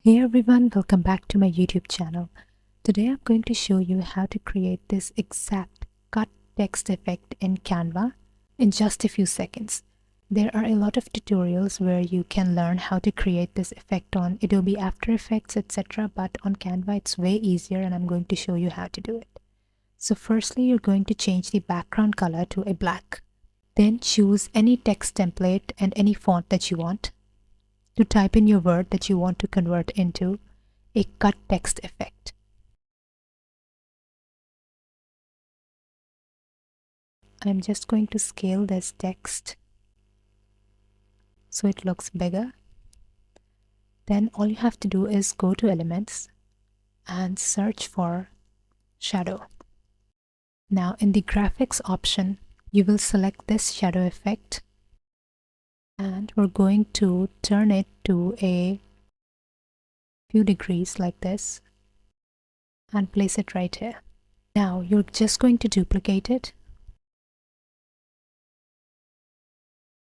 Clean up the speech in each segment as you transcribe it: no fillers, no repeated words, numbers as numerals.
Hey everyone, welcome back to my YouTube channel. Today I'm going to show you how to create this exact cut text effect in Canva in just a few seconds. There are a lot of tutorials where you can learn how to create this effect on Adobe After Effects, etc. But on Canva it's way easier and I'm going to show you how to do it. So firstly, you're going to change the background color to a black. Then choose any text template and any font that you want to type in your word that you want to convert into a cut text effect. I'm just going to scale this text so it looks bigger. Then all you have to do is go to Elements and search for Shadow. Now in the graphics option, you will select this shadow effect and we're going to turn it to a few degrees like this and place it right here. Now you're just going to duplicate it.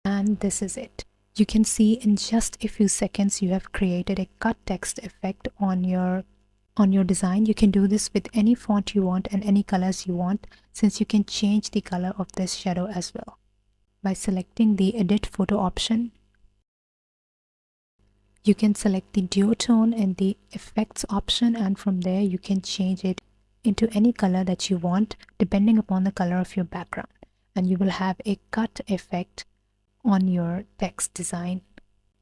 And this is it. You can see in just a few seconds you have created a cut text effect on your design. You can do this with any font you want and any colors you want, since you can change the color of this shadow as well by selecting the edit photo option. You can select the duotone in the effects option, and from there you can change it into any color that you want depending upon the color of your background, and you will have a cut effect on your text design.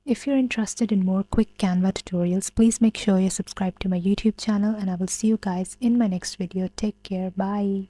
If you're interested in more quick Canva tutorials, please make sure you subscribe to my YouTube channel, and I will see you guys in my next video. Take care. Bye.